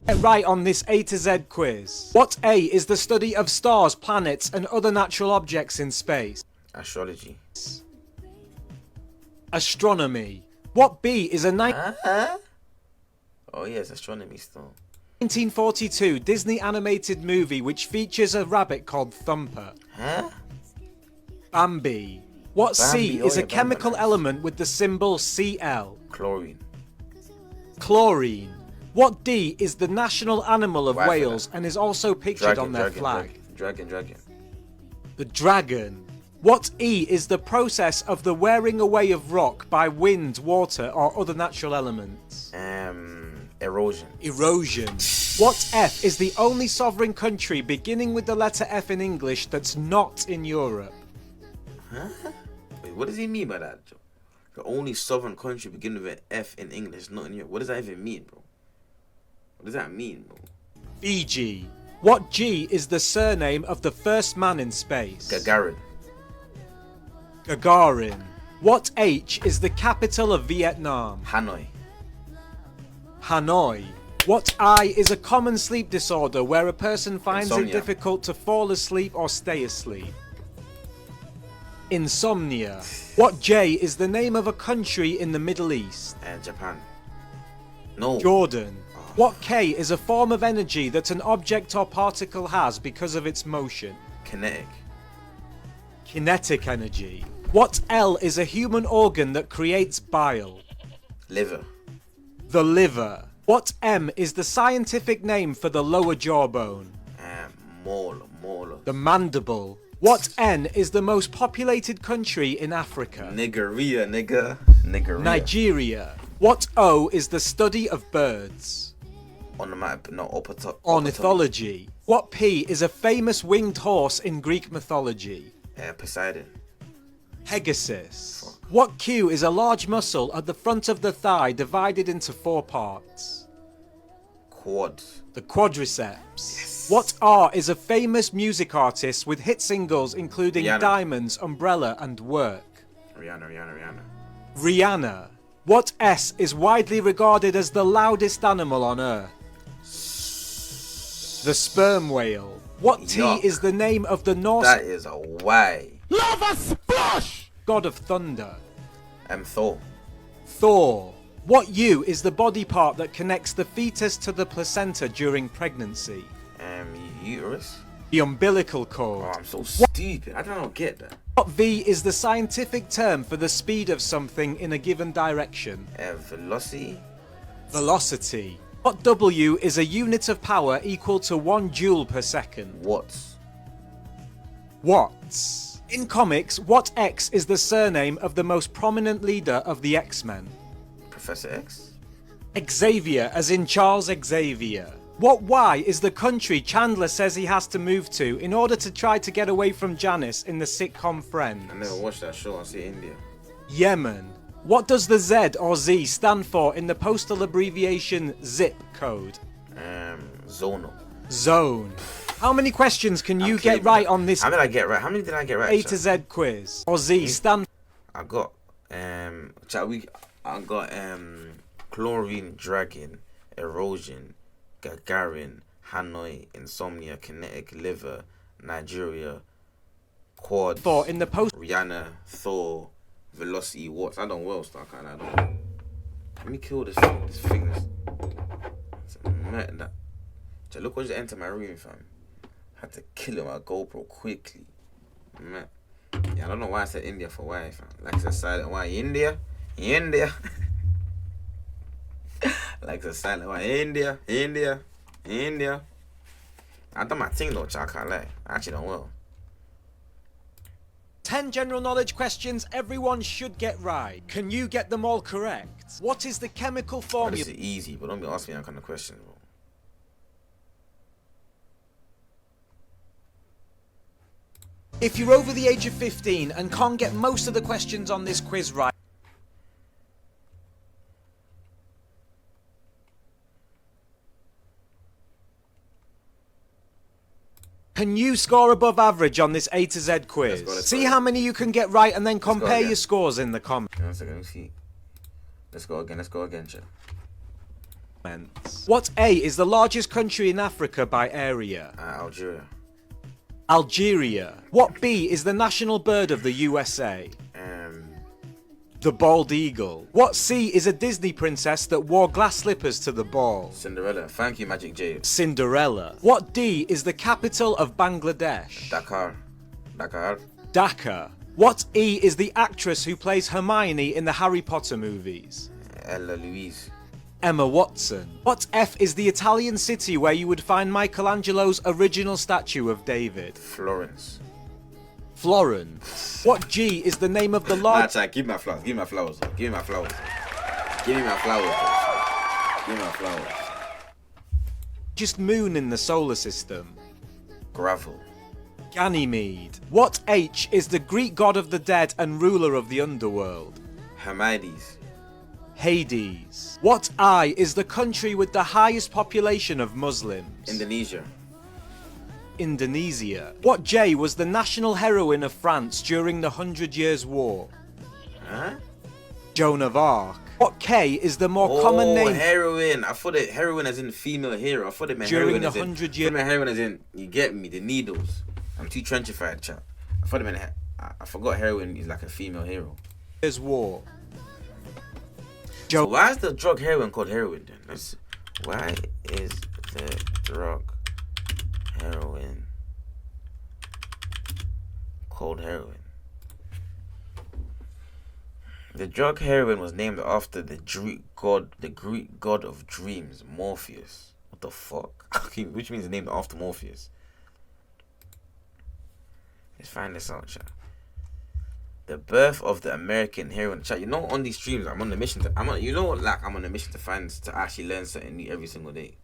Get right on this A to Z quiz. What A is the study of stars, planets, and other natural objects in space? Astrology. Astronomy. What B is a Oh yes, astronomy still. 1942 Disney animated movie which features a rabbit called Thumper? Huh? Bambi. What C Bambi, is oh a yeah, chemical Bambi, nice. element with the symbol Cl? Chlorine. Chlorine. What D is the national animal of Why for Wales that? and is also pictured on their Dragon, flag? dragon. The dragon. What E is the process of the wearing away of rock by wind, water, or other natural elements? Erosion. Erosion. What F is the only sovereign country beginning with the letter F in English that's not in Europe? Huh? Wait, what does he mean by that, Joe? The only sovereign country beginning with an F in English, not in Europe. What does that even mean, bro? What does that mean, bro? Fiji. What G is the surname of the first man in space? Gagarin. Gagarin. What H is the capital of Vietnam? Hanoi. Hanoi. What I is a common sleep disorder where a person finds it Insomnia. difficult to fall asleep or stay asleep? Insomnia. What J is the name of a country in the Middle East? Japan. No. Jordan. What K is a form of energy that an object or particle has because of its motion? Kinetic. Kinetic energy. What L is a human organ that creates bile? Liver. The liver. What M is the scientific name for the lower jawbone? Molar. The mandible. What N is the most populated country in Africa? Nigeria, nigga. Nigeria. What O is the study of birds? Ornithology. What P is a famous winged horse in Greek mythology? Poseidon. Pegasus. What Q is a large muscle at the front of the thigh divided into 4 parts? Quads. The quadriceps. Yes. What R is a famous music artist with hit singles including Rihanna. Diamonds, Umbrella and Work? Rihanna. Rihanna. What S is widely regarded as the loudest animal on Earth? The sperm whale. What T Yuck. is the name of the Norse That is a Y. Lava splash! god of thunder? Thor. Thor. What U is the body part that connects the fetus to the placenta during pregnancy? Uterus. The umbilical Oh, cord. I'm so stupid. I don't get that. What V is the scientific term for the speed of something in a given direction? Velocity. Velocity. What W is a unit of power equal to 1 joule per second? Watts. Watts. In comics, what X is the surname of the most prominent leader of the X-Men? Professor X. Xavier, as in Charles Xavier. What Y is the country Chandler says he has to move to in order to try to get away from Janice in the sitcom Friends? I never watched that show. I see India. Yemen. What does the Z or Z stand for in the postal abbreviation ZIP code? Zonal. Zone. How many questions can you Okay, get right on this How many did I get right? How many did I get right? A to Z quiz? Or Z stand I got chlorine, dragon, erosion, Gagarin, Hanoi, insomnia, kinetic, liver, Nigeria, quad, for in the post Rihanna, Thor, velocity, watts. I don't well start kind of. Let me kill this thing. This thing is. It's mad that. Look what just entered my room, fam. Had to kill him with GoPro quickly. Man. Yeah, I don't know why I said India for why, fam. Like I said silent why India. Like I said silent why India. I done my thing though, I can't lie. I actually don't well. 10 general knowledge questions everyone should get right. Can you get them all correct? What is the chemical This formula? is easy, but don't be asking me that kind of questions, bro. If you're over the age of 15 and can't get most of the questions on this quiz right, can you score above average on this A to Z quiz? Let's See go. how many you can get right and then go compare again. your scores in the comments. One second, let me see. Let's go again, chat. What A is the largest country in Africa by area? Algeria. Algeria. What B is the national bird of the USA? Um, The bald eagle. What C is a Disney princess that wore glass slippers to the ball? Cinderella. Thank you, Magic J. Cinderella. What D is the capital of Bangladesh? Dakar. Dakar. Dhaka. What E is the actress who plays Hermione in the Harry Potter movies? Ella Louise. Emma Watson. What F is the Italian city where you would find Michelangelo's original statue of David? Florence. Florence. What G is the name of the large... Give me my flowers. Give me my flowers. Give me my flowers. Give me my flowers. Give me my flowers. Just moon in the solar system? Gravel. Ganymede. What H is the Greek god of the dead and ruler of the underworld? Hermides. Hades. What I is the country with the highest population of Muslims? Indonesia. Indonesia. What J was the national heroine of France during the 100 Years' War? Huh? Joan of Arc. What K is the more common name heroin. I thought it heroin as in female hero. I thought it meant during heroin the as in... 100 Years' heroin as in, you get me, the needles. I'm too trenchified, chap. I thought it meant... I forgot heroin is like a female hero. War? So why is the drug heroin called heroin then? Why is the drug heroin called heroin? The drug heroin was named after the Greek god of dreams, Morpheus. What the fuck? Which means it's named after Morpheus. Let's find this out, chat. The birth of the American heroin. Chat, you know, on these streams, I'm on a mission to. I'm on a mission to actually learn something new every single day.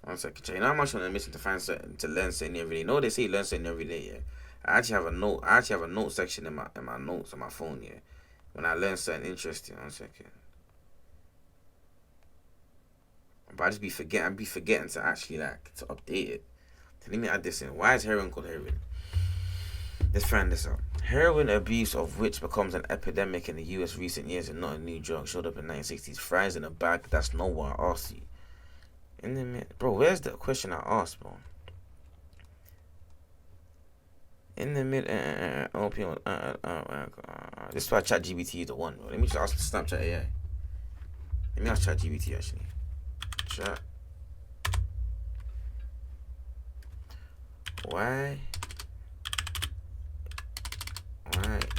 One second, chat. You know how much I'm on a mission to learn something every day. You know they say learn something every day, yeah. I actually have a note section in my notes on my phone, yeah. When I learn something interesting, 1 second. But I be forgetting to actually to update it. So let me add this in. Why is heroin called heroin? Let's find this out. Heroin abuse, of which becomes an epidemic in the US recent years and not a new drug, showed up in the 1960s. Fries in a bag, that's not what I asked you. Bro, where's the question I asked, bro? In the mid opium. This is why ChatGPT is the one, bro. Let me just ask Snapchat AI. Let me ask ChatGPT actually. Chat. Why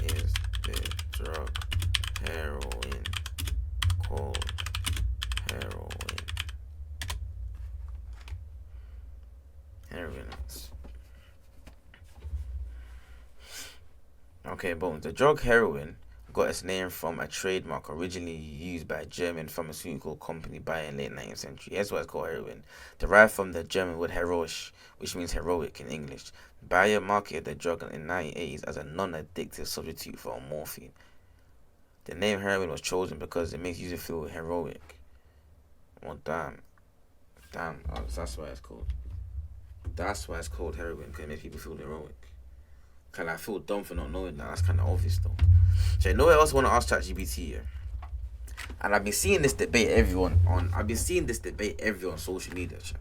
is the drug heroin called heroin? Heroin. Okay, boom. The drug heroin got its name from a trademark originally used by a German pharmaceutical company Bayer in the late 19th century. Here's why it's called heroin. Derived from the German word heroisch, which means heroic in English. Bayer marketed the drug in the 1980s as a non-addictive substitute for morphine. The name heroin was chosen because it makes users feel heroic. Well, damn. Oh, that's why it's called. That's why it's called heroin, because it makes people feel heroic. I feel dumb for not knowing that. That's kind of obvious, though. So you know what else I want to ask ChatGPT, yeah? And I've been seeing this debate everyone on social media, chat.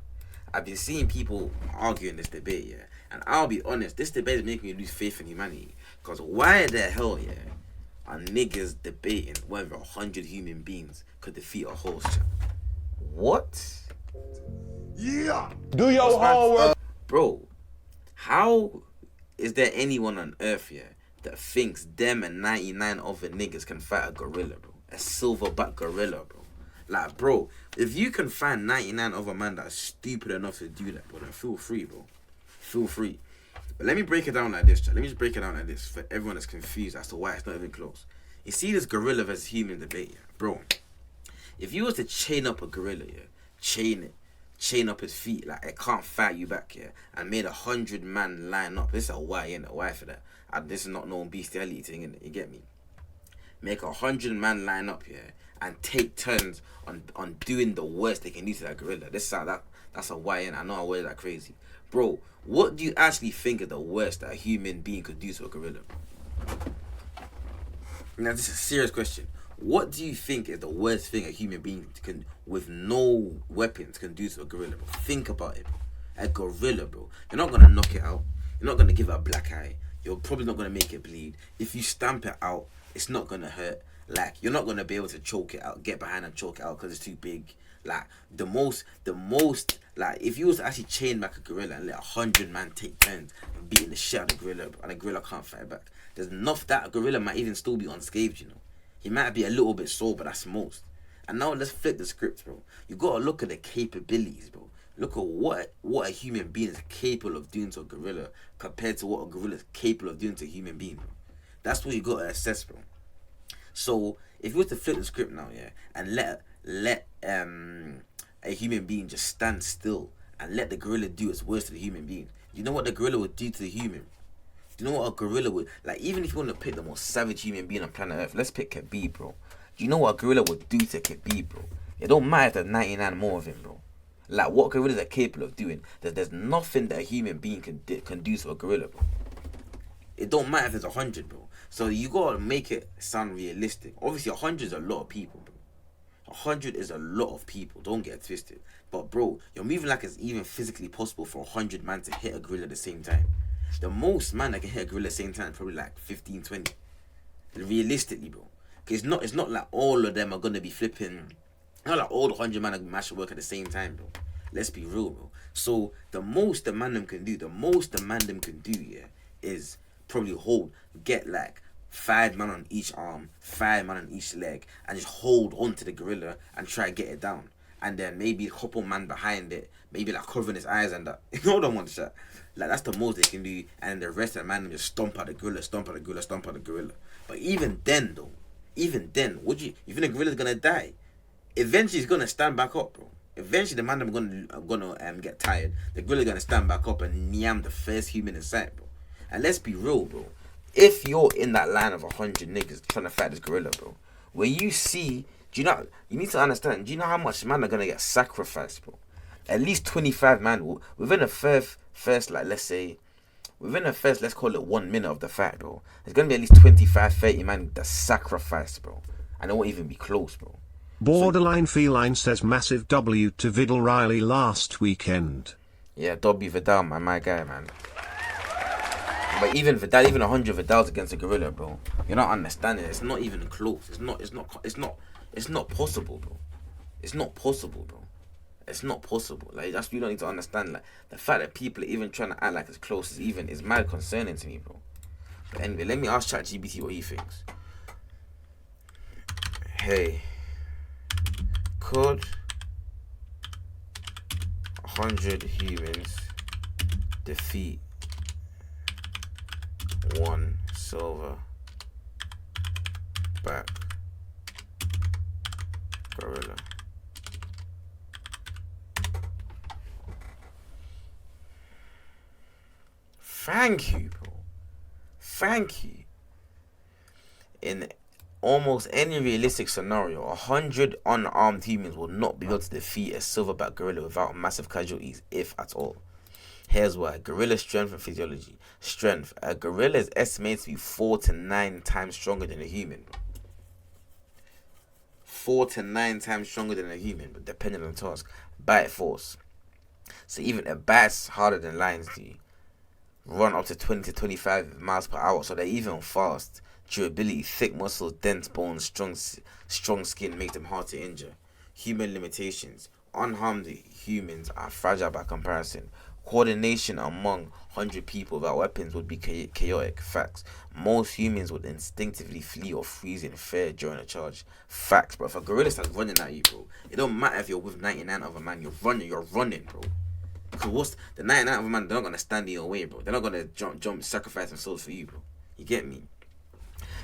I've been seeing people arguing this debate, yeah. And I'll be honest, this debate is making me lose faith in humanity. Because why the hell, yeah, are niggas debating whether 100 human beings could defeat a horse, chat? What? Yeah. Do your homework. Bro, how is there anyone on earth, yeah, that thinks them and 99 other niggas can fight a gorilla, bro? A silverback gorilla, bro. Like, bro, if you can find 99 other men that are stupid enough to do that, bro, then feel free, bro. Feel free. But let me break it down like this, chat. Let me just break it down like this for everyone that's confused as to why it's not even close. You see this gorilla versus human debate, yeah? Bro, if you was to chain up a gorilla, yeah, chain up his feet, like it can't fight you back, yeah, and made 100 man line up. This is a why, innit? Why for that? This is not no bestiality thing, innit? You get me? Make 100 man line up, yeah, and take turns on doing the worst they can do to that gorilla. That's a why, innit? I know I word that crazy. Bro, what do you actually think is the worst that a human being could do to a gorilla? Now, this is a serious question. What do you think is the worst thing a human being can, with no weapons, can do to a gorilla, bro? Think about it, bro. A gorilla, bro. You're not gonna knock it out. You're not gonna give it a black eye. You're probably not gonna make it bleed. If you stamp it out, it's not gonna hurt. Like, you're not gonna be able to choke it out, get behind and choke it out because it's too big. Like, the most, like, if you was to actually chain back a gorilla and let 100 man take turns and beating the shit out of the gorilla, and the gorilla can't fight back, there's enough that a gorilla might even still be unscathed, you know. He might be a little bit sore, but that's most. And now let's flip the script, bro. You gotta look at the capabilities, bro. Look at what a human being is capable of doing to a gorilla compared to what a gorilla is capable of doing to a human being, bro. That's what you gotta assess, bro. So if you were to flip the script now, yeah, and let a human being just stand still and let the gorilla do its worst to the human being, you know what the gorilla would do to the human? Do you know what a gorilla would, like, even if you want to pick the most savage human being on planet Earth, let's pick Khabib, bro. Do you know what a gorilla would do to Khabib, bro? It don't matter if there's 99 more of him, bro. Like, what gorillas are capable of doing, there's nothing that a human being can do to a gorilla, bro. It don't matter if there's 100, bro. So you gotta make it sound realistic. Obviously, 100 is a lot of people, bro. 100 is a lot of people. Don't get it twisted. But bro, you're moving like it's even physically possible for 100 man to hit a gorilla at the same time. The most man that can hit a gorilla at the same time is probably like 15, 20. Realistically, bro. Because it's not like all of them are gonna be flipping. Not like all the 100 man are gonna mash work at the same time, bro. Let's be real, bro. So the most the man them can do, yeah, is probably get like 5 man on each arm, 5 man on each leg, and just hold on to the gorilla and try to get it down. And then maybe a couple man behind it, maybe like covering his eyes and that. You know what I want to say? Like, that's the most they can do. And the rest of the man just stomp at the gorilla, stomp at the gorilla, stomp at the gorilla. But even then, though, you think the gorilla's gonna die? Eventually, he's gonna stand back up, bro. Eventually, the man are gonna get tired. The gorilla's gonna stand back up and nyam the first human in sight, bro. And let's be real, bro. If you're in that line of 100 niggas trying to fight this gorilla, bro, where you see, you need to understand, do you know how much man are gonna get sacrificed, bro? At least 25 man within the first, let's call it 1 minute of the fight, bro. There's gonna be at least 25, 30 man that's sacrificed, bro. And it won't even be close, bro. Borderline Feline says massive W to Vidal Riley last weekend. Yeah, W Vidal, my guy, man. But even 100 Vidals against a gorilla, bro. You're not understanding. It's not even close. It's not possible, bro. It's not possible, bro. It's not possible. Like, that's what you don't need to understand. Like, the fact that people are even trying to act like it's close is mad concerning to me, bro. But anyway, let me ask ChatGPT what he thinks. Hey, could 100 humans defeat one silver back gorilla? Thank you, bro. Thank you. In almost any realistic scenario, 100 unarmed humans will not be able to defeat a silverback gorilla without massive casualties, if at all. Here's why. Gorilla strength and physiology. Strength. A gorilla is estimated to be 4 to 9 times stronger than a human. 4 to 9 times stronger than a human, but depending on the task. Bite force. So even a bat's harder than lions do. Run up to 20 to 25 miles per hour, so they're even fast. Durability, thick muscles, dense bones, strong skin make them hard to injure. Human limitations. Unharmed humans are fragile by comparison. Coordination among 100 people without weapons would be chaotic. Facts. Most humans would instinctively flee or freeze in fear during a charge. Facts, bro. If a gorilla starts running at you, bro, it don't matter if you're with 99 other man, you're running, bro. Because what's the 99 other man, they're not gonna stand in your way, bro. They're not gonna jump, sacrifice themselves for you, bro. You get me?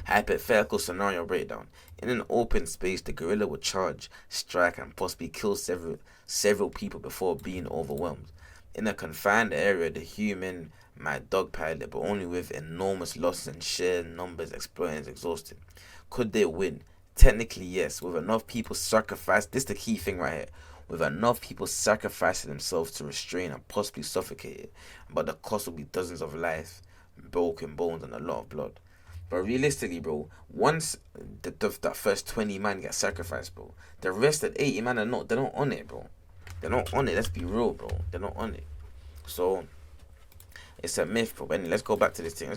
Hypothetical scenario breakdown. In an open space, the gorilla would charge, strike, and possibly kill several people before being overwhelmed. In a confined area, the human might dogpile it, but only with enormous losses and sheer numbers exploiting and exhausted. Could they win? Technically, yes. With enough people sacrificed, this is the key thing right here. with enough people sacrificing themselves to restrain and possibly suffocate it, but the cost will be dozens of lives, broken bones, and a lot of blood. But realistically, bro, once that first 20 man get sacrificed, bro, the rest of 80 man they're not on it, bro. They're not on it. Let's be real, bro. They're not on it. So it's a myth, bro. But anyway, let's go back to this thing.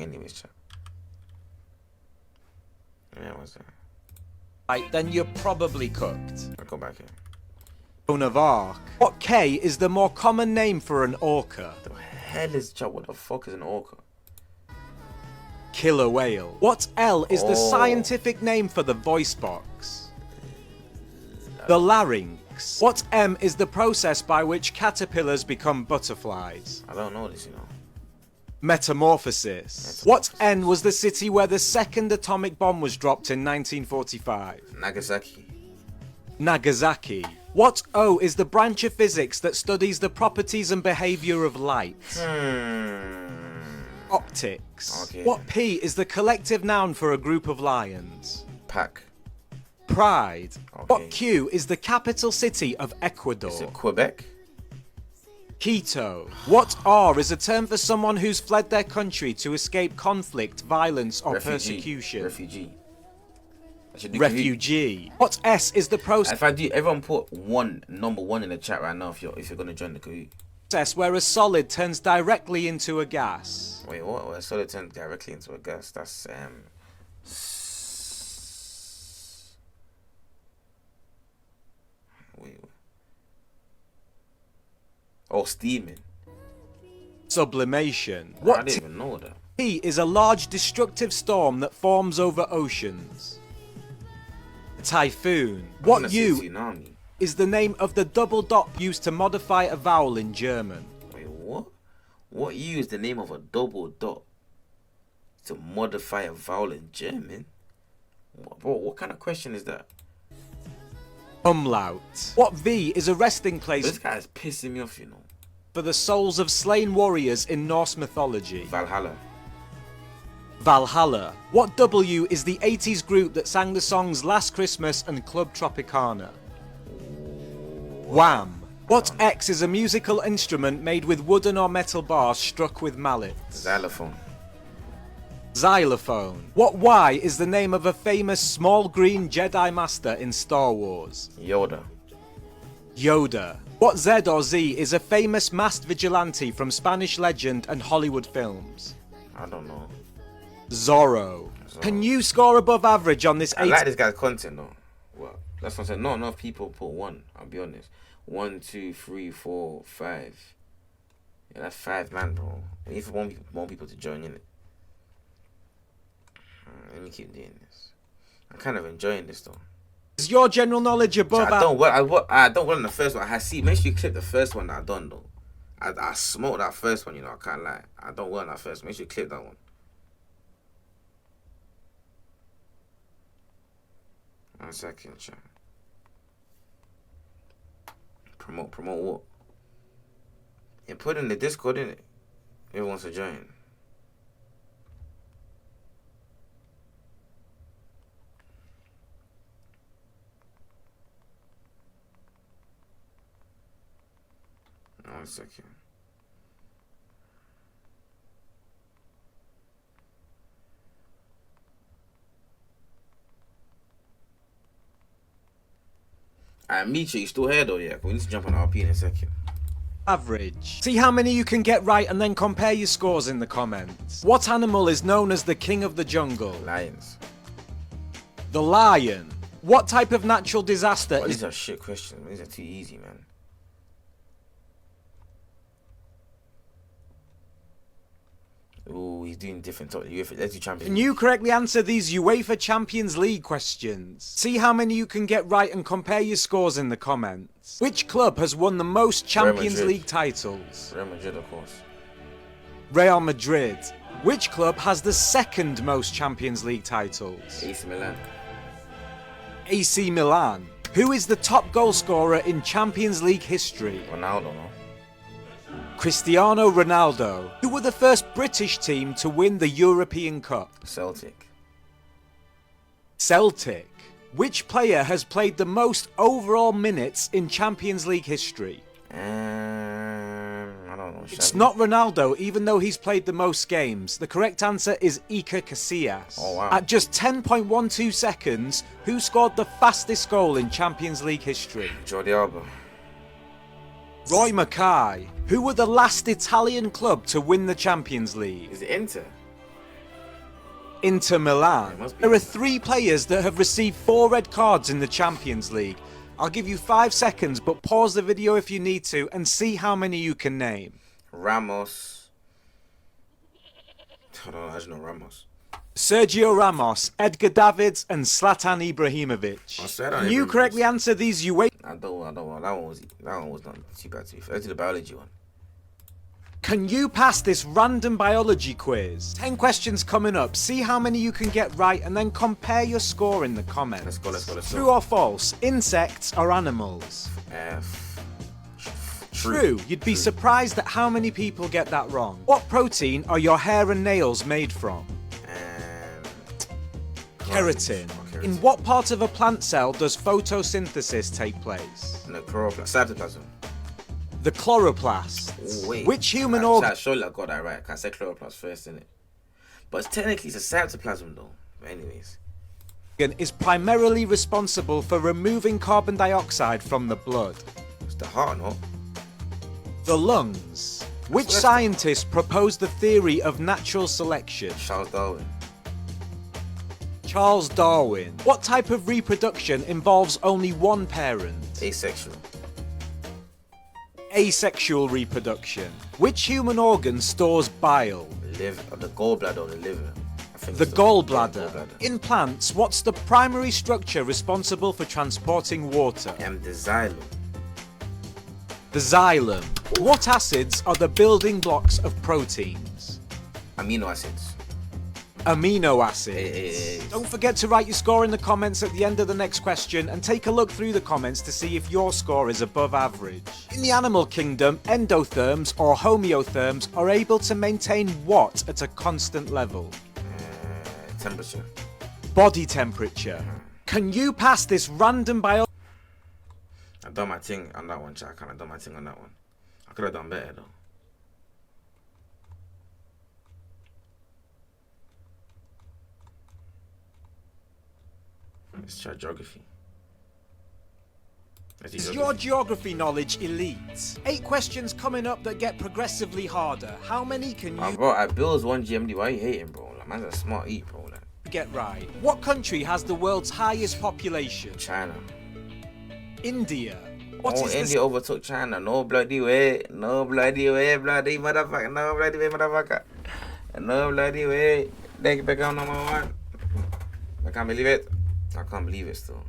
Anyways, chat. Yeah, what's that? Right, then you're probably cooked. I'll go back here. Joan of Arc. What K is the more common name for an orca? The hell is chat? What the fuck is an orca? Killer whale. What L is the scientific name for the voice box? The larynx. What M is the process by which caterpillars become butterflies? I don't know this, you know. Metamorphosis. What N was the city where the second atomic bomb was dropped in 1945? Nagasaki. Nagasaki. What O is the branch of physics that studies the properties and behavior of light? Optics. Okay. What P is the collective noun for a group of lions? Pack. Pride. Okay. What Q is the capital city of Ecuador? Is it Quebec? Quito. What R is a term for someone who's fled their country to escape conflict, violence, or persecution? Refugee. Refugee. What S is the process If I do, everyone put number one in the chat right now if you're gonna join the Kahoot. where a solid turns directly into a gas? Wait, what? A solid turns directly into a gas. That's wait. Oh, steaming. Sublimation. I What didn't even know that. T is a large destructive storm that forms over oceans? A typhoon. What U Tsunami. is the name of the double dot used to modify a vowel in German? Wait, what? What U is the name of a double dot to modify a vowel in German? Bro, what kind of question is that? Umlaut. What V is a resting place This guy is pissing me off, you know. for the souls of slain warriors in Norse mythology? Valhalla. Valhalla. What W is the 80s group that sang the songs Last Christmas and Club Tropicana? Wham. What X is a musical instrument made with wooden or metal bars struck with mallets? Xylophone. Xylophone. What Y is the name of a famous small green Jedi Master in Star Wars? Yoda. Yoda. What Z or Z is a famous masked vigilante from Spanish legend and Hollywood films? I don't know. Zorro. Can you score above average on this I like this guy's content though. Well, that's what I'm saying. Not enough people put one. I'll be honest. 1, 2, 3, 4, 5. Yeah, that's 5 man, bro. We need for more people to join in it. Let me keep doing this. I'm kind of enjoying this though. Is your general knowledge above I don't well on the first one. I see. Make sure you clip the first one that I done though. I smoked that first one. You know, I can't lie. I don't well on that first. Make sure you clip that one. One second, chat. Promote what? Yeah, put in the Discord, innit? Everyone wants to join. One second. Michi, you still here though, yeah? We need to jump on RP in a second. average? See how many you can get right and then compare your scores in the comments. What animal is known as the king of the jungle? Lions. The lion. What type of natural disaster Oh, is... these are shit questions. These are too easy, man. Ooh, he's doing different. Let's do Champions Can League. you correctly answer these UEFA Champions League questions? See how many you can get right and compare your scores in the comments. Which club has won the most Champions Madrid. League titles? Real Madrid, of course. Real Madrid. Which club has the second most Champions League titles? AC Milan. AC Milan. Who is the top goal scorer in Champions League history? Ronaldo, no? Cristiano Ronaldo. Who were the first British team to win the European Cup? Celtic. Celtic. Which player has played the most overall minutes in Champions League history? I don't know. It's not Ronaldo, even though he's played the most games. The correct answer is Iker Casillas. Oh, wow. At just 10.12 seconds, who scored the fastest goal in Champions League history? Jordi Alba. Roy Mackay. Who were the last Italian club to win the Champions League? Is it Inter? Inter Milan. It must be. There are 3 players that have received 4 red cards in the Champions League. I'll give you 5 seconds, but pause the video if you need to and see how many you can name. Ramos. I don't know, I just know Ramos. Sergio Ramos, Edgar Davids, and Zlatan Ibrahimovic. I said Can you correctly answer these? You wait. I don't. That one was not too bad to be fair. Let's do the biology one. Can you pass this random biology quiz? 10 questions coming up. See how many you can get right and then compare your score in the comments. Let's go. True or false? Insects or animals? True. You'd be surprised at how many people get that wrong. What protein are your hair and nails made from? Keratin. In what part of a plant cell does photosynthesis take place? In the chloroplast. Cytoplasm. The chloroplast. Wait. Which human organ? Surely I got that right. I said chloroplast first, innit? But technically it's a cytoplasm though. But anyways. Is primarily responsible for removing carbon dioxide from the blood? It's the heart, no? The lungs. Which scientist proposed the theory of natural selection? Charles Darwin. Charles Darwin. What type of reproduction involves only one parent? Asexual. Asexual reproduction. Which human organ stores bile? Liver. The gallbladder or the liver. I think The it's gallbladder. In plants, what's the primary structure responsible for transporting water? The xylem. The xylem. What acids are the building blocks of proteins? Amino acids. Amino acids. Hey. Don't forget to write your score in the comments at the end of the next question and take a look through the comments to see if your score is above average. In the animal kingdom, endotherms or homeotherms are able to maintain what at a constant level? Temperature. Body temperature. Can you pass this random biology? I done my thing on that one, Jack. I done my thing on that one. I could have done better though. Let's try geography. Is your geography knowledge elite? 8 questions coming up that get progressively harder. How many can you Bro, I Bill's 1 GMD. Why are you hating, bro? Like, man's a smart eat, bro. Like, get right? What country has the world's highest population? China. India. India overtook China. No bloody way. No bloody way, bloody motherfucker. No bloody way, motherfucker. No bloody way. They back on number 1. I can't believe it. I can't believe it still.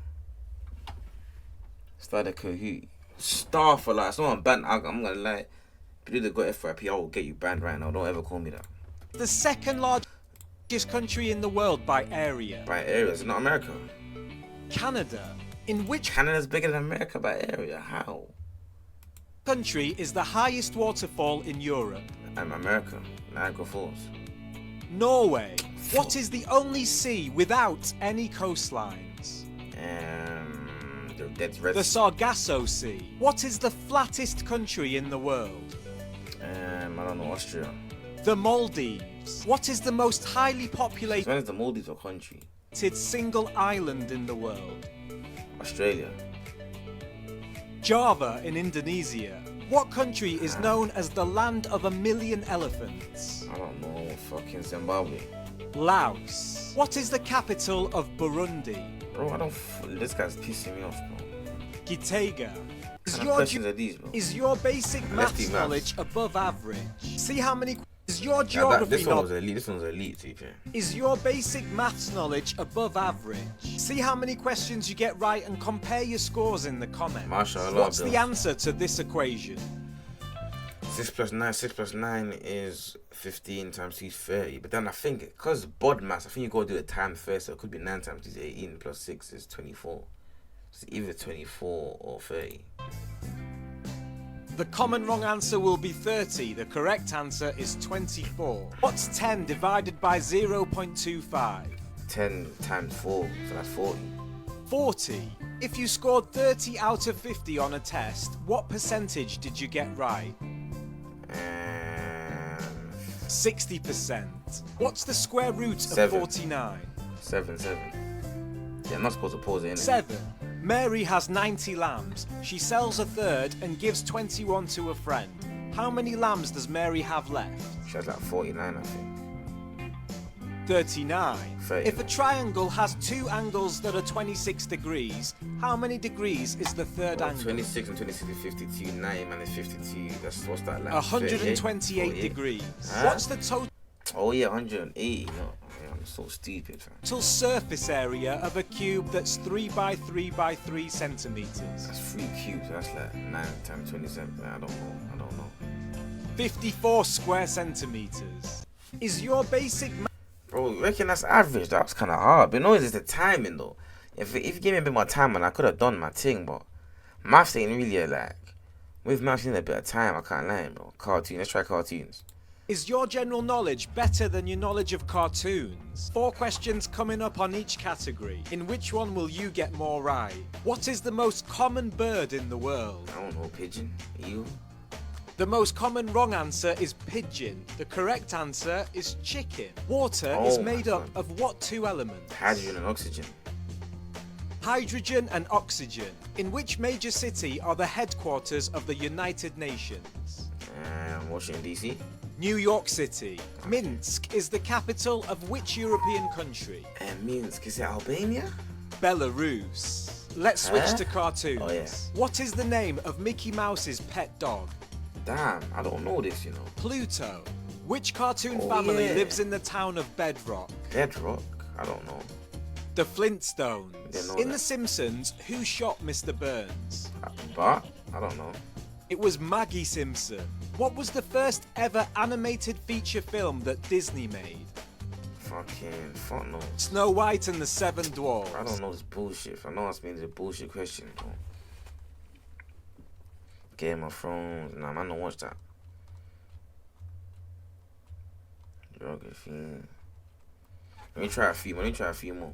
Started Kahoot. Star for like someone banned. I'm gonna lie. If you did got FYP, I will get you banned right now. Don't ever call me that. The second largest country in the world by area. By area, it's not America. Canada. In which Canada's bigger than America by area. How? country is the highest waterfall in Europe? America. Niagara Falls. Norway. What is the only sea without any coastlines? The Sargasso Sea. What is the flattest country in the world? I don't know, Austria. The Maldives. What is the most highly populated When is the Maldives a country? single island in the world? Australia. Java in Indonesia. What country is known as the land of 1,000,000 elephants? I don't know, fucking Zimbabwe. Laos. What is the capital of Burundi? Bro, this guy's pissing me off, bro. Gitega. What kind of questions are these, bro? Is your basic Let's maths do maths. knowledge above average? See how many is your This geography one knowledge? was elite. This one's elite, TP. Is your basic maths knowledge above average? See how many questions you get right and compare your scores in the comments. Mashallah, What's the bro. answer to this equation? 6 plus 9 is 15 times 2 is 30. But then I think, because bod maths, I think you got to do it time first. So it could be 9 times 2 is 18 plus 6 is 24. It's either 24 or 30. The common wrong answer will be 30. The correct answer is 24. What's 10 divided by 0.25? 10 times 4, so that's 40. 40. If you scored 30 out of 50 on a test, what percentage did you get right? 60%. What's the square root of 49? 7. Yeah, I'm not supposed to pause it, innit? 7. Mary has 90 lambs. She sells a third and gives 21 to a friend. How many lambs does Mary have left? She has like 49, I think. 39. 39. If a triangle has two angles that are 26 degrees, how many degrees is the third angle? 26 and 26 is 52. 90 minus 52. That's what's that like? 128 degrees. Huh? What's the total Oh yeah, 180. No, I'm so stupid, fam. surface area of a cube that's 3 by 3 by 3 centimeters? That's 3 cubes. That's like 9 times 27. I don't know. 54 square centimeters. Is your basic Bro, you reckon that's average? That was kind of hard. But no, it's the timing though. If you gave me a bit more time, man, I could have done my thing. But maths ain't really like. With maths, you need a bit of time. I can't lie, bro. Cartoon. Let's try cartoons. Is your general knowledge better than your knowledge of cartoons? 4 questions coming up on each category. In which one will you get more right? What is the most common bird in the world? I don't know, pigeon. You? The most common wrong answer is pigeon. The correct answer is chicken. Water is Oh my made up God. of what 2 elements? Hydrogen and oxygen. Hydrogen and oxygen. In which major city are the headquarters of the United Nations? Washington DC. New York City. Minsk is the capital of which European country? Minsk. Is it Albania? Belarus. Let's switch Huh? to cartoons. Oh, yeah. What is the name of Mickey Mouse's pet dog? Damn, I don't know this, you know. Pluto. Which cartoon Oh, family yeah. lives in the town of Bedrock? Bedrock? I don't know. The Flintstones. Didn't know In that. The Simpsons, who shot Mr. Burns? But I don't know. It was Maggie Simpson. What was the first ever animated feature film that Disney made? Fuck no. Snow White and the Seven Dwarfs. I don't know this bullshit. I know it's been a bullshit question, bro. Game of Thrones. Nah, man, don't watch that. Geography. Let me try a few more.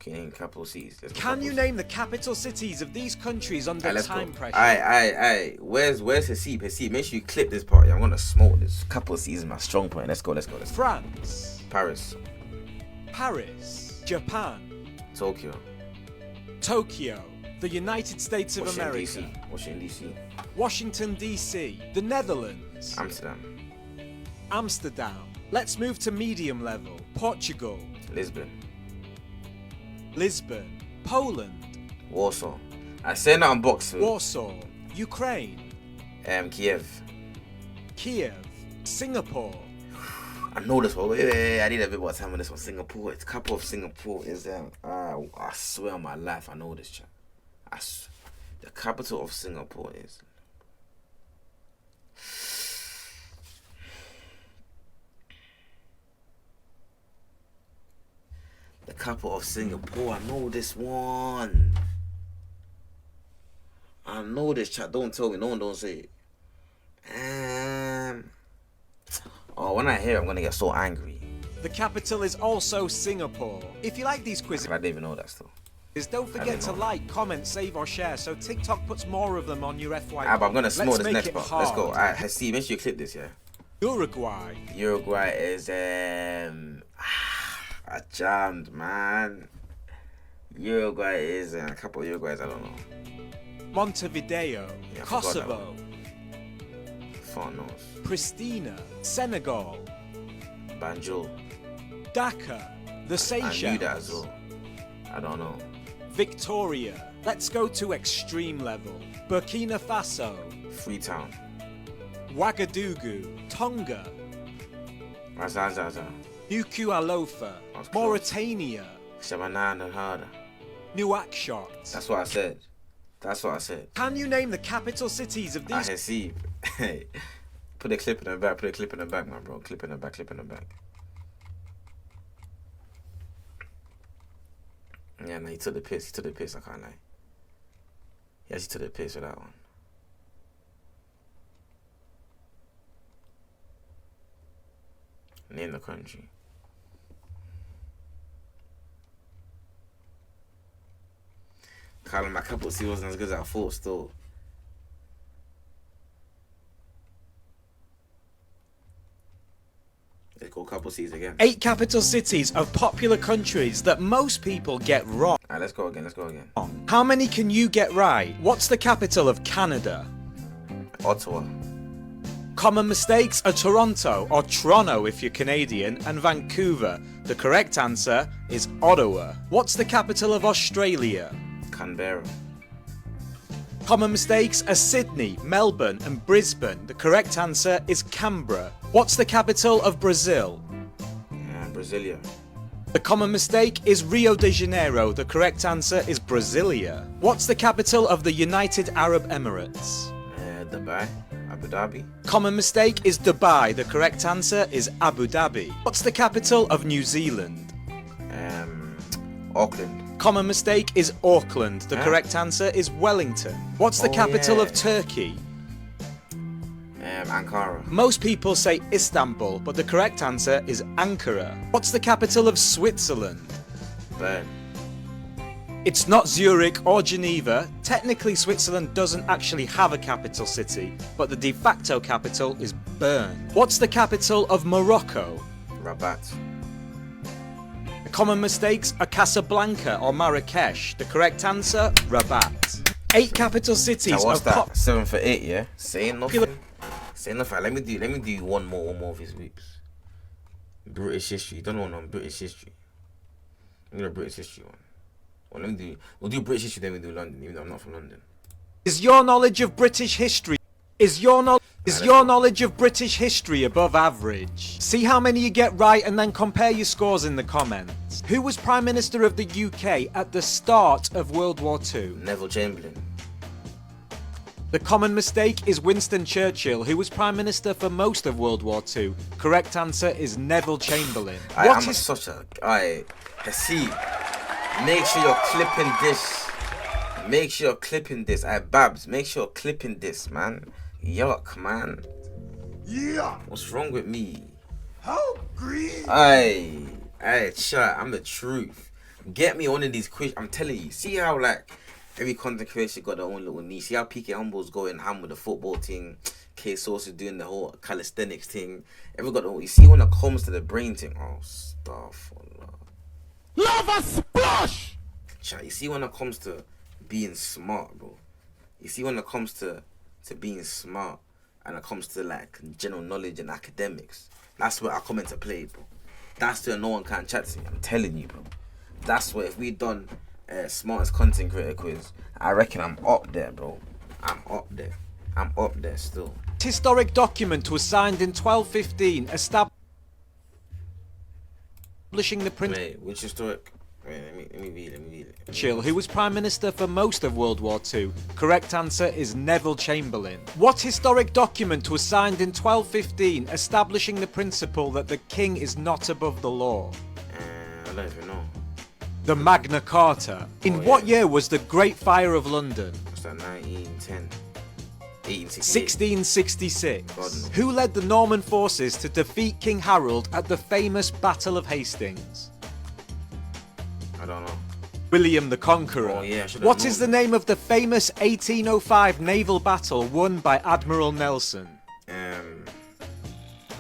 Okay, name capital cities. Let's go Can capital you name the capital cities of these countries under Alright, let's time go. pressure? Alright. Where's Hasib? Hasib, make sure you clip this part. Yeah, I'm gonna smoke this. Couple of seasons, my strong point. Let's go. France, Paris, Paris, Japan, Tokyo, Tokyo, the United States of America, Washington DC, Washington DC, the Netherlands, Amsterdam, Amsterdam. Let's move to medium level. Portugal, Lisbon, Lisbon, Poland, Warsaw. I said that on box. Warsaw, Ukraine, Kiev. Kiev, Singapore, I know this one. Wait. I need a bit more time on this one. Singapore. It's capital of Singapore is I swear on my life I know this, chat. The capital of Singapore is. The capital of Singapore. I know this one. I know this, chat. Don't tell me. No one don't say it. Oh, when I hear it, I'm gonna get so angry. The capital is also Singapore. If you like these I quizzes, didn't even know that still. don't forget to know. like, comment, save or share so TikTok puts more of them on your FYP. But I'm gonna smoke Let's this make next it part. Let's go. hard. Alright, Hasib, make sure you clip this, yeah. Uruguay, Uruguay is I jammed, man. Uruguay is a couple of Uruguays, I don't know. Montevideo, Yeah, I forgot that Kosovo, Fuck knows. Pristina, Senegal, Banjul. Dakar, the I Seychelles, knew that as well. I don't know. Victoria. Let's go to extreme level. Burkina Faso, Freetown. Ouagadougou, Tonga, Razazaza. Nuku'alofa, That's close. Mauritania, Shabanana Harda. Nouakchott. That's what I said. Can you name the capital cities of I these? Hasib. Hey. Put a clip in the back, my bro. Clip in the back. Yeah, no, he took the piss, I can't lie. He actually took the piss with that one. Name the country. Callum, my capital C wasn't as good as I thought still. Let's go capital C's again. 8 capital cities of popular countries that most people get wrong. Alright, let's go again. How many can you get right? What's the capital of Canada? Ottawa. Common mistakes are Toronto, or Toronto if you're Canadian, and Vancouver. The correct answer is Ottawa. What's the capital of Australia? Canberra. Common mistakes are Sydney, Melbourne and Brisbane. The correct answer is Canberra. What's the capital of Brazil? Brasilia. The common mistake is Rio de Janeiro. The correct answer is Brasilia. What's the capital of the United Arab Emirates? Dubai. Abu Dhabi. Common mistake is Dubai. The correct answer is Abu Dhabi. What's the capital of New Zealand? Auckland. Common mistake is Auckland. The correct answer is Wellington. What's the capital of Turkey? Ankara. Most people say Istanbul, but the correct answer is Ankara. What's the capital of Switzerland? Bern. It's not Zurich or Geneva. Technically, Switzerland doesn't actually have a capital city, but the de facto capital is Bern. What's the capital of Morocco? Rabat. Common mistakes are Casablanca or Marrakesh. The correct answer, Rabat. 8 capital cities Now, what's of that? 7 for 8, yeah? Saying nothing. Let me do one more of his weeks. British history. You don't know on British history. I'm gonna British history one. Well, we'll do British history, then we do London, even though I'm not from London. Is your knowledge of British history knowledge of British history above average? See how many you get right and then compare your scores in the comments. Who was Prime Minister of the UK at the start of World War II? Neville Chamberlain. The common mistake is Winston Churchill, who was Prime Minister for most of World War II. Correct answer is Neville Chamberlain. See, make sure you're clipping this. Make sure you're clipping this. Babs, make sure you're clipping this, man. Yuck, man. Yeah. What's wrong with me? How green. Chat, I'm the truth. Get me one of these quiz. I'm telling you. See how like every content creator got their own little niche. See how PK Humble's going ham with the football thing. K Source is doing the whole calisthenics thing. You see when it comes to the brain thing. Oh, stuff. Love a splash. Chat, you see when it comes to being smart, bro. You see when it comes to being smart and it comes to like general knowledge and academics. That's where I come into play, bro. That's where no one can chat to me. I'm telling you, bro. That's where if we done smartest content creator quiz, I reckon I'm up there, bro. I'm up there still. Historic document was signed in 1215, establishing the principle. Wait, which historic? Wait, let me read it. Churchill, who was Prime Minister for most of World War II. Correct answer is Neville Chamberlain. What historic document was signed in 1215, establishing the principle that the king is not above the law? I don't even know. The Magna Carta. In what year was the Great Fire of London? What's that, 1910? 1868. 1666. Who led the Norman forces to defeat King Harold at the famous Battle of Hastings? I don't know. William the Conqueror. Oh, yeah, What is the name of the famous 1805 naval battle won by Admiral Nelson? I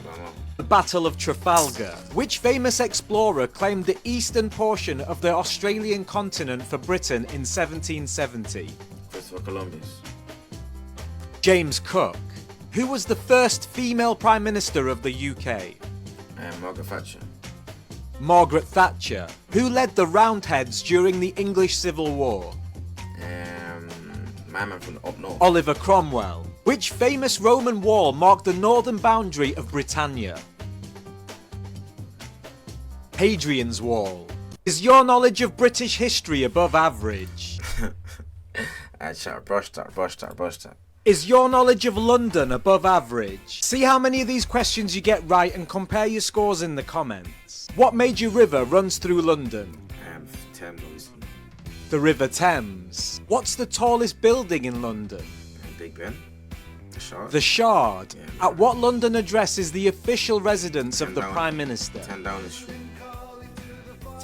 don't know. The Battle of Trafalgar. Which famous explorer claimed the eastern portion of the Australian continent for Britain in 1770? Christopher Columbus. James Cook. Who was the first female Prime Minister of the UK? Margaret Thatcher. Margaret Thatcher. Who led the Roundheads during the English Civil War? My man from up north. Oliver Cromwell. Which famous Roman wall marked the northern boundary of Britannia? Hadrian's Wall. Is your knowledge of British history above average? Brush that. Is your knowledge of London above average? See how many of these questions you get right and compare your scores in the comments. What major river runs through London? Thames, obviously. The River Thames. What's the tallest building in London? Big Ben. The Shard. The Shard. Yeah. At what London address is the official residence of the Prime Minister? 10 Downing Street.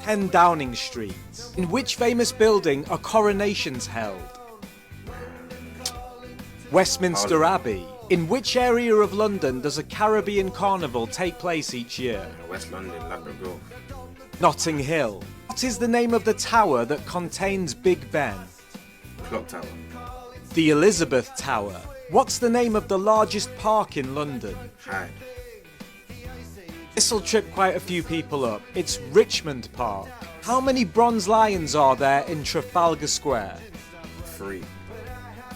10 Downing Street. In which famous building are coronations held? Westminster Abbey. In which area of London does a Caribbean carnival take place each year? West London, Ladbroke Grove. Notting Hill. What is the name of the tower that contains Big Ben? Clock Tower. The Elizabeth Tower. What's the name of the largest park in London? Hyde. This'll trip quite a few people up. It's Richmond Park. How many bronze lions are there in Trafalgar Square? 3.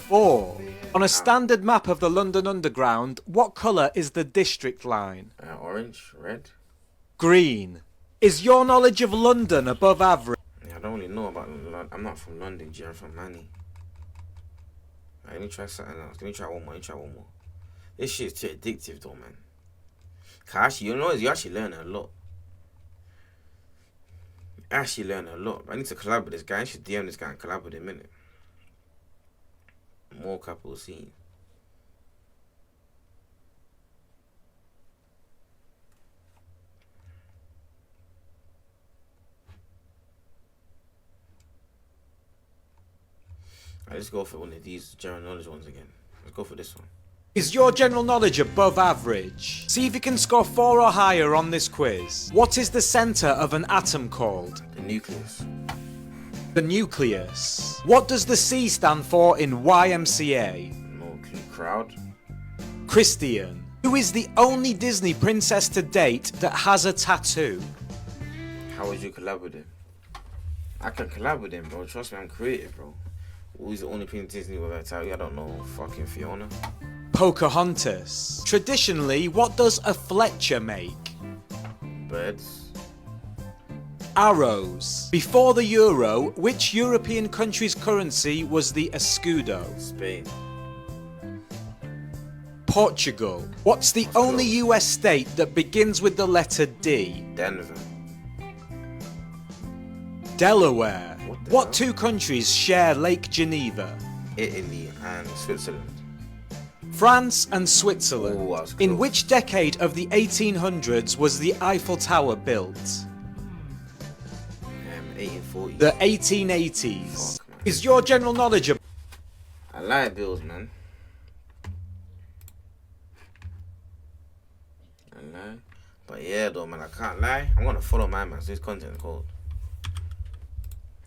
4. On a standard map of the London Underground, what colour is the district line? Orange, red. Green. Is your knowledge of London above average? Yeah, I don't really know about London. I'm not from London, G. I'm from Manny. Let me try something else. Let me try one more. This shit's too addictive though, man. Cause actually, you know, you actually learn a lot. I need to collab with this guy. I should DM this guy and collab with him, innit? More couple scene. Let's go for one of these general knowledge ones again. Let's go for this one. Is your general knowledge above average? See if you can score 4 or higher on this quiz. What is the centre of an atom called? The nucleus. The nucleus. What does the C stand for in YMCA? No crowd. Christian. Who is the only Disney princess to date that has a tattoo? How would you collab with him? I can collab with him, bro. Trust me, I'm creative, bro. Who's the only princess Disney with a tattoo? I don't know. Fucking Fiona. Pocahontas. Traditionally, what does a Fletcher make? Birds. Arrows. Before the euro, which European country's currency was the escudo? Spain. Portugal. What's the only US state that begins with the letter D? Denver. Delaware. What hell? 2 countries share Lake Geneva? Italy and Switzerland. France and Switzerland. Oh, that's In close. which decade of the 1800s was the Eiffel Tower built? 1840. The 1880s. Fuck, man. Is your general knowledge of... I like bills, man. I lie. But yeah, though, man, I can't lie. I'm gonna follow my man. So this content is cold.